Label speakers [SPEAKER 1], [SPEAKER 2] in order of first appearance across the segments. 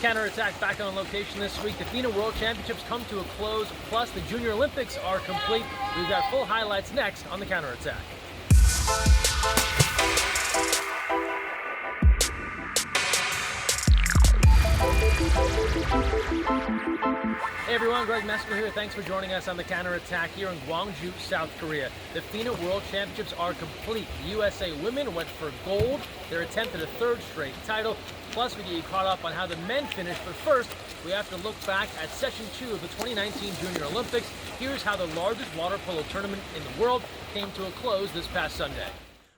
[SPEAKER 1] Counterattack back on location this week. The FINA World Championships come to a close, plus the Junior Olympics are complete. We've got full highlights next on the Counterattack. Hey everyone, Greg Meskel here. Thanks for joining us on the Counterattack here in Gwangju, South Korea. The FINA World Championships are complete. The USA women went for gold. Their attempt at a third straight title. Plus, we get you caught up on how the men finished. But first, we have to look back at Session 2 of the 2019 Junior Olympics. Here's how the largest water polo tournament in the world came to a close this past Sunday.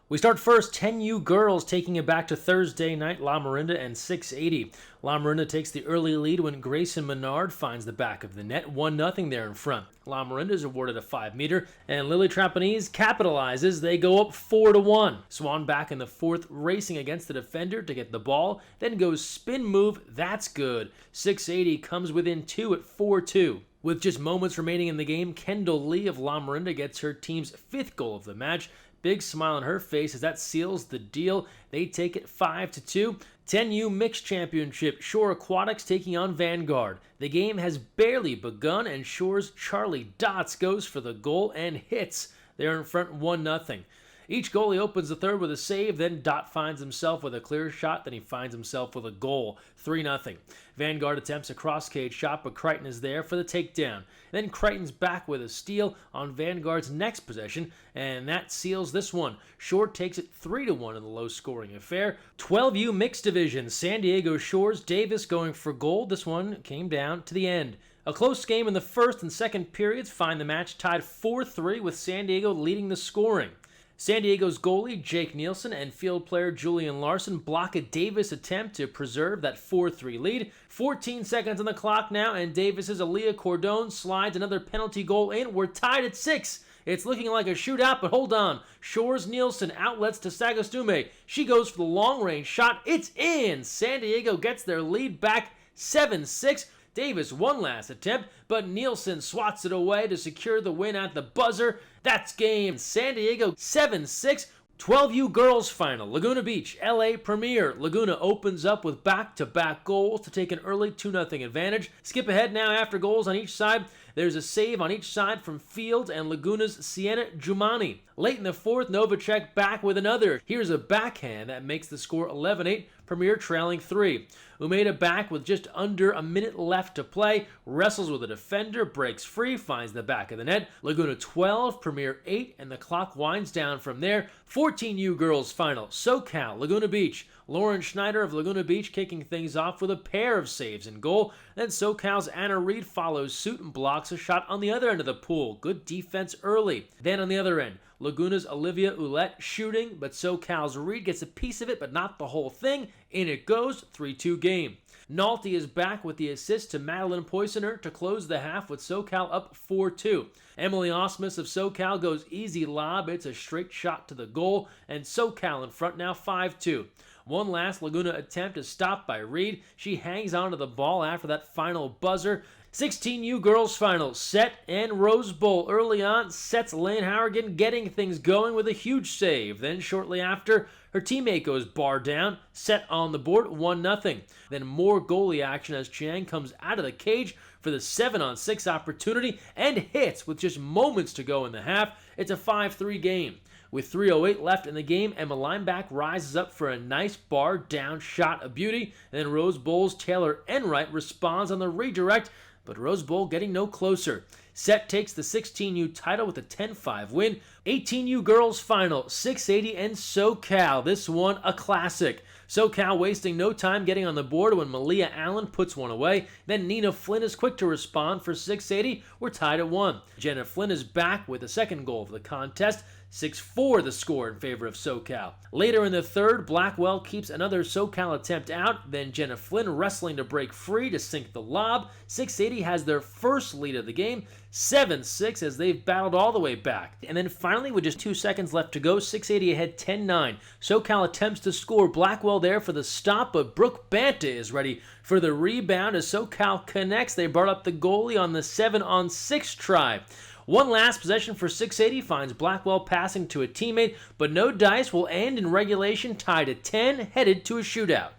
[SPEAKER 1] We start first, 10U girls taking it back to Thursday night, La Marinda and 680. La Marinda takes the early lead when Grayson Menard finds the back of the net, 1-0 there in front. La Marinda is awarded a 5-meter, and Lily Trapanese capitalizes. They go up 4-1. Swan back in the fourth, racing against the defender to get the ball, then goes spin move, that's good. 680 comes within 2 at 4-2. With just moments remaining in the game, Kendall Lee of La Marinda gets her team's 5th goal of the match. Big smile on her face as that seals the deal. They take it 5-2. 10U Mixed Championship, Shore Aquatics taking on Vanguard. The game has barely begun and Shore's Charlie Dotz goes for the goal and hits. They're in front 1-0. Each goalie opens the third with a save, then Dot finds himself with a clear shot, then he finds himself with a goal, 3-0. Vanguard attempts a cross-cage shot, but Crichton is there for the takedown. Then Crichton's back with a steal on Vanguard's next possession, and that seals this one. Shore takes it 3-1 in the low-scoring affair. 12U Mixed Division, San Diego Shore's Davis going for gold. This one came down to the end. A close game in the first and second periods find the match tied 4-3 with San Diego leading the scoring. San Diego's goalie, Jake Nielsen, and field player Julian Larson block a Davis attempt to preserve that 4-3 lead. 14 seconds on the clock now, and Davis's Aaliyah Cordone slides another penalty goal in. We're tied at 6. It's looking like a shootout, but hold on. Shore's Nielsen outlets to Sagastume. She goes for the long-range shot. It's in! San Diego gets their lead back 7-6. Davis one last attempt, but Nielsen swats it away to secure the win at the buzzer. That's game. San Diego 7-6. 12U girls final. Laguna Beach, LA Premier. Laguna opens up with back-to-back goals to take an early 2-0 advantage. Skip ahead now after goals on each side. There's a save on each side from Fields and Laguna's Sienna Jumani. Late in the fourth, Novacek back with another. Here's a backhand that makes the score 11-8, Premier trailing 3. Umeda back with just under a minute left to play, wrestles with a defender, breaks free, finds the back of the net. Laguna 12, Premier 8, and the clock winds down from there. 14U girls final, SoCal, Laguna Beach. Lauren Schneider of Laguna Beach kicking things off with a pair of saves in goal. Then SoCal's Anna Reed follows suit and blocks a shot on the other end of the pool. Good defense early. Then on the other end, Laguna's Olivia Ouellette shooting, but SoCal's Reed gets a piece of it, but not the whole thing. In it goes, 3-2 game. Nolte is back with the assist to Madeline Poissoner to close the half with SoCal up 4-2. Emily Osmus of SoCal goes easy lob. It's a straight shot to the goal, and SoCal in front now 5-2. One last Laguna attempt is stopped by Reed. She hangs onto the ball after that final buzzer. 16U girls final, Set and Rose Bowl early on. Set's Lane Harrigan getting things going with a huge save. Then shortly after, her teammate goes bar down. Set on the board, 1-0. Then more goalie action as Chiang comes out of the cage for the 7-on-6 opportunity and hits with just moments to go in the half. It's a 5-3 game. With 3:08 left in the game, Emma Lineback rises up for a nice bar down shot, a beauty. And then Rose Bowl's Taylor Enright responds on the redirect, but Rose Bowl getting no closer. Set takes the 16U title with a 10-5 win. 18U girls final, 680 and SoCal. This one a classic. SoCal wasting no time getting on the board when Malia Allen puts one away. Then Nina Flynn is quick to respond for 680. We're tied at 1. Jenna Flynn is back with the second goal of the contest. 6-4 the score in favor of SoCal. Later in the third, Blackwell keeps another SoCal attempt out, then Jenna Flynn wrestling to break free to sink the lob. 680 has their first lead of the game, 7-6 as they've battled all the way back. And then finally, with just 2 seconds left to go, 680 ahead 10-9. SoCal attempts to score, Blackwell there for the stop, but Brooke Banta is ready for the rebound as SoCal connects. They brought up the goalie on the 7-on-6 try. One last possession for 680 finds Blackwell passing to a teammate, but no dice will end in regulation tied at 10, headed to a shootout.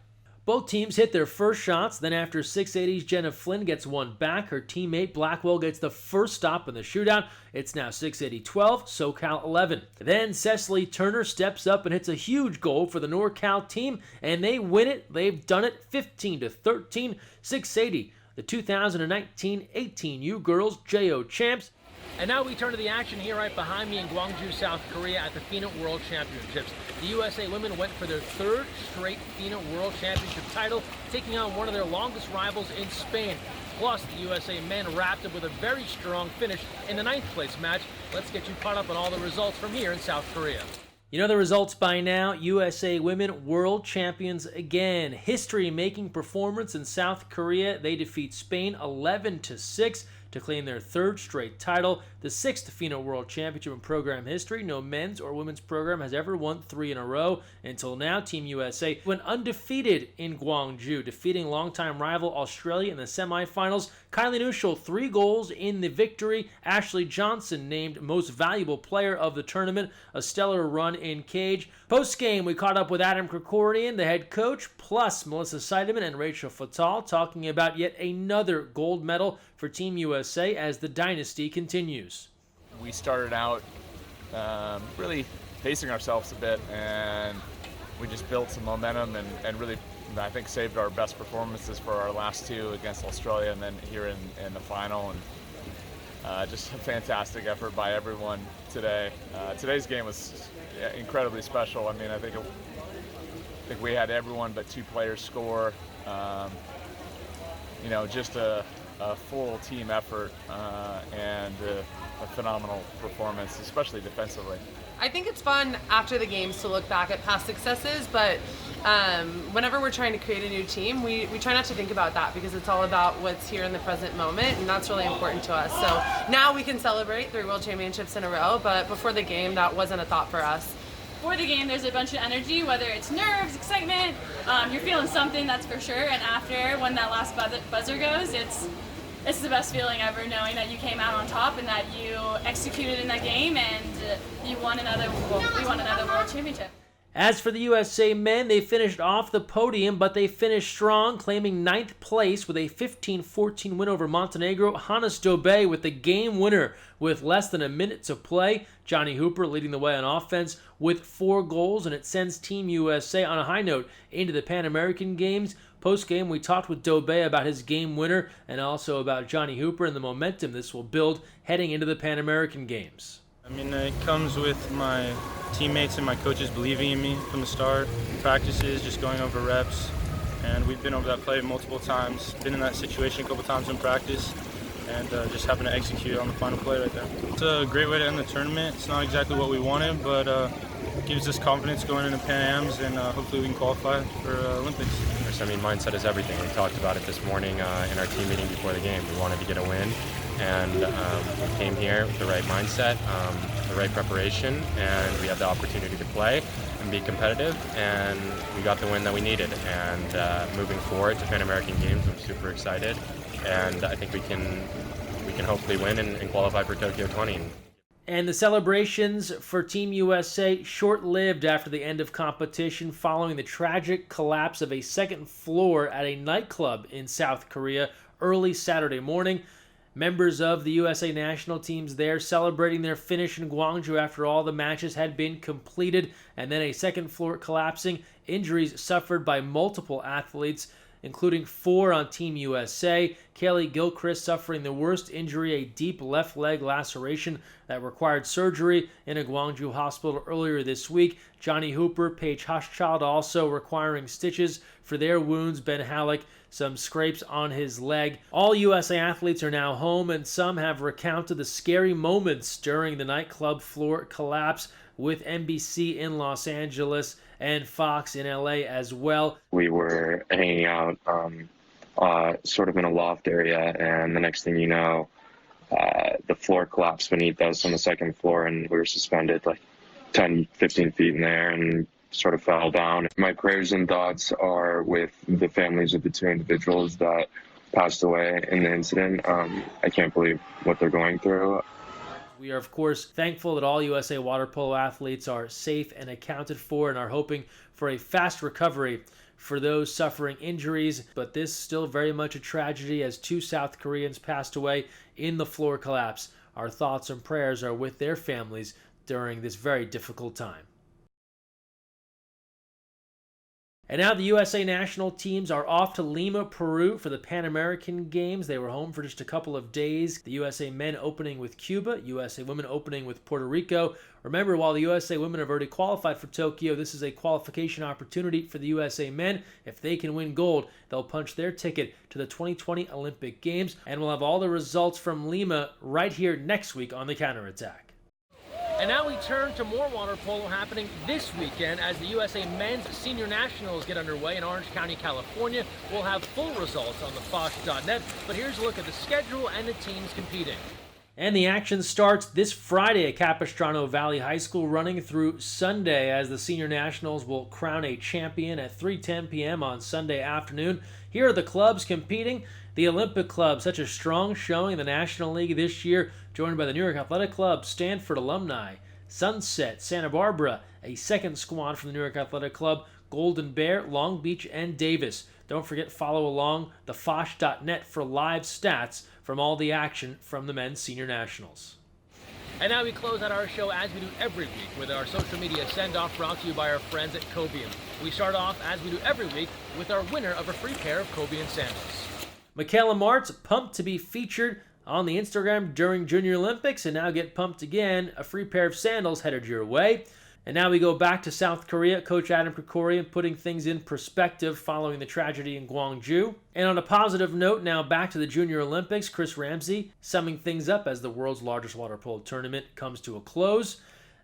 [SPEAKER 1] Both teams hit their first shots, then after 680's Jenna Flynn gets one back, her teammate Blackwell gets the first stop in the shootout. It's now 680-12, SoCal 11. Then Cecily Turner steps up and hits a huge goal for the NorCal team, and they win it. They've done it 15-13, 680. The 2019-18 U Girls JO champs. And now we turn to the action here right behind me in Gwangju, South Korea at the FINA World Championships. The USA women went for their third straight FINA World Championship title, taking on one of their longest rivals in Spain. Plus, the USA men wrapped up with a very strong finish in the 9th place match. Let's get you caught up on all the results from here in South Korea. You know the results by now. USA women world champions again. History-making performance in South Korea. They defeat Spain 11-6 to claim their third straight title, the 6th FINA World Championship in program history. No men's or women's program has ever won 3 in a row. Until now, Team USA went undefeated in Gwangju, defeating longtime rival Australia in the semifinals. Kylie Nuschel, 3 goals in the victory. Ashley Johnson named most valuable player of the tournament, a stellar run in cage. Post-game, we caught up with Adam Krikorian, the head coach, plus Melissa Seidemann and Rachel Fatal, talking about yet another gold medal for Team USA as the dynasty continues.
[SPEAKER 2] We started out really pacing ourselves a bit, and we just built some momentum and really, I think, saved our best performances for our last 2 against Australia and then here in the final. And just a fantastic effort by everyone today. Today's game was incredibly special. I mean, I think we had everyone but 2 players score. Just a full team effort and a phenomenal performance, especially defensively.
[SPEAKER 3] I think it's fun after the games to look back at past successes, but whenever we're trying to create a new team, we try not to think about that because it's all about what's here in the present moment, and that's really important to us. So now we can celebrate 3 World Championships in a row, but before the game, that wasn't a thought for us.
[SPEAKER 4] For the game, there's a bunch of energy, whether it's nerves, excitement, you're feeling something, that's for sure. And after, when that last buzzer goes, it's the best feeling ever, knowing that you came out on top and that you executed in that game and we won another World Championship.
[SPEAKER 1] As for the USA men, they finished off the podium, but they finished strong, claiming 9th place with a 15-14 win over Montenegro. Hannes Dobe with the game winner with less than a minute to play. Johnny Hooper leading the way on offense with 4 goals, and it sends Team USA on a high note into the Pan American Games. Post-game, we talked with Dobe about his game winner and also about Johnny Hooper and the momentum this will build heading into the Pan American Games.
[SPEAKER 5] I mean, it comes with my teammates and my coaches believing in me from the start, practices, just going over reps, and we've been over that play multiple times, been in that situation a couple times in practice, and just having to execute on the final play right there. It's a great way to end the tournament. It's not exactly what we wanted, but gives us confidence going into Pan Ams, and hopefully we can qualify for Olympics.
[SPEAKER 6] I mean, mindset is everything. We talked about it this morning in our team meeting before the game. We wanted to get a win, and we came here with the right mindset, the right preparation, and we had the opportunity to play and be competitive, and we got the win that we needed. And moving forward to Pan American Games, I'm super excited, and I think we can hopefully win and qualify for Tokyo 20.
[SPEAKER 1] And the celebrations for Team USA short-lived after the end of competition following the tragic collapse of a second floor at a nightclub in South Korea early Saturday morning. Members of the USA national teams there celebrating their finish in Gwangju after all the matches had been completed, and then a second floor collapsing. Injuries suffered by multiple athletes, including 4 on Team USA. Kaylee Gilchrist suffering the worst injury, a deep left leg laceration that required surgery in a Gwangju hospital earlier this week. Johnny Hooper, Paige Hochschild also requiring stitches for their wounds. Ben Halleck, some scrapes on his leg. All USA athletes are now home, and some have recounted the scary moments during the nightclub floor collapse, with NBC in Los Angeles and Fox in LA as well.
[SPEAKER 7] We were hanging out sort of in a loft area, and the next thing you know, the floor collapsed beneath us on the second floor, and we were suspended like 10, 15 feet in there and sort of fell down. My prayers and thoughts are with the families of the 2 individuals that passed away in the incident. I can't believe what they're going through.
[SPEAKER 1] We are, of course, thankful that all USA water polo athletes are safe and accounted for, and are hoping for a fast recovery for those suffering injuries, but this still very much a tragedy as 2 South Koreans passed away in the floor collapse. Our thoughts and prayers are with their families during this very difficult time. And now the USA national teams are off to Lima, Peru for the Pan American Games. They were home for just a couple of days. The USA men opening with Cuba, USA women opening with Puerto Rico. Remember, while the USA women have already qualified for Tokyo, this is a qualification opportunity for the USA men. If they can win gold, they'll punch their ticket to the 2020 Olympic Games. And we'll have all the results from Lima right here next week on the Counterattack. And now we turn to more water polo happening this weekend as the USA Men's Senior Nationals get underway in Orange County, California. We'll have full results on thefosh.net, but here's a look at the schedule and the teams competing. And the action starts this Friday at Capistrano Valley High School, running through Sunday as the Senior Nationals will crown a champion at 3:10 p.m. on Sunday afternoon. Here are the clubs competing. The Olympic Club, such a strong showing in the National League this year, joined by the New York Athletic Club, Stanford Alumni, Sunset, Santa Barbara, a second squad from the New York Athletic Club, Golden Bear, Long Beach, and Davis. Don't forget, follow along thefosh.net for live stats from all the action from the men's senior nationals. And now we close out our show as we do every week with our social media send-off brought to you by our friends at Cobian. We start off, as we do every week, with our winner of a free pair of Cobian sandals. Michaela Martz, pumped to be featured on the Instagram during Junior Olympics, and now get pumped again. A free pair of sandals headed your way. And now we go back to South Korea. Coach Adam Krikorian putting things in perspective following the tragedy in Gwangju. And on a positive note, now back to the Junior Olympics. Chris Ramsey summing things up as the world's largest water polo tournament comes to a close.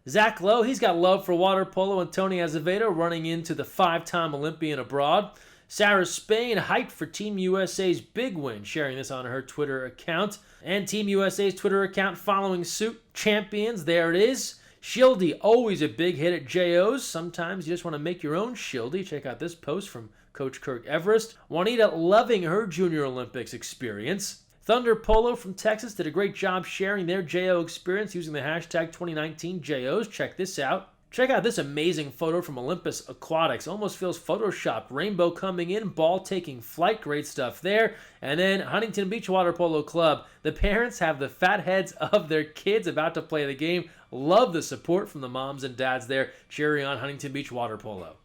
[SPEAKER 1] Zach Lowe, he's got love for water polo, and Tony Azevedo running into the 5-time Olympian abroad. Sarah Spain hyped for Team USA's big win, sharing this on her Twitter account. And Team USA's Twitter account following suit. Champions, there it is. Shieldy, always a big hit at JOs. Sometimes you just want to make your own Shieldy. Check out this post from Coach Kirk Everest. Juanita loving her Junior Olympics experience. Thunder Polo from Texas did a great job sharing their JO experience using the hashtag 2019JOs. Check this out. Check out this amazing photo from Olympus Aquatics. Almost feels photoshopped. Rainbow coming in, ball taking flight. Great stuff there. And then Huntington Beach Water Polo Club. The parents have the fat heads of their kids about to play the game. Love the support from the moms and dads there cheering on Huntington Beach Water Polo.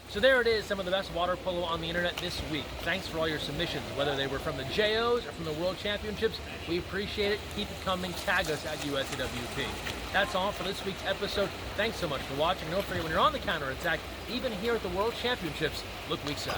[SPEAKER 1] So there it is, some of the best water polo on the internet this week. Thanks for all your submissions, whether they were from the JOs or from the World Championships. We appreciate it. Keep it coming. Tag us at USAWP. That's all for this week's episode. Thanks so much for watching. Don't forget, when you're on the counterattack, even here at the World Championships, look weak side.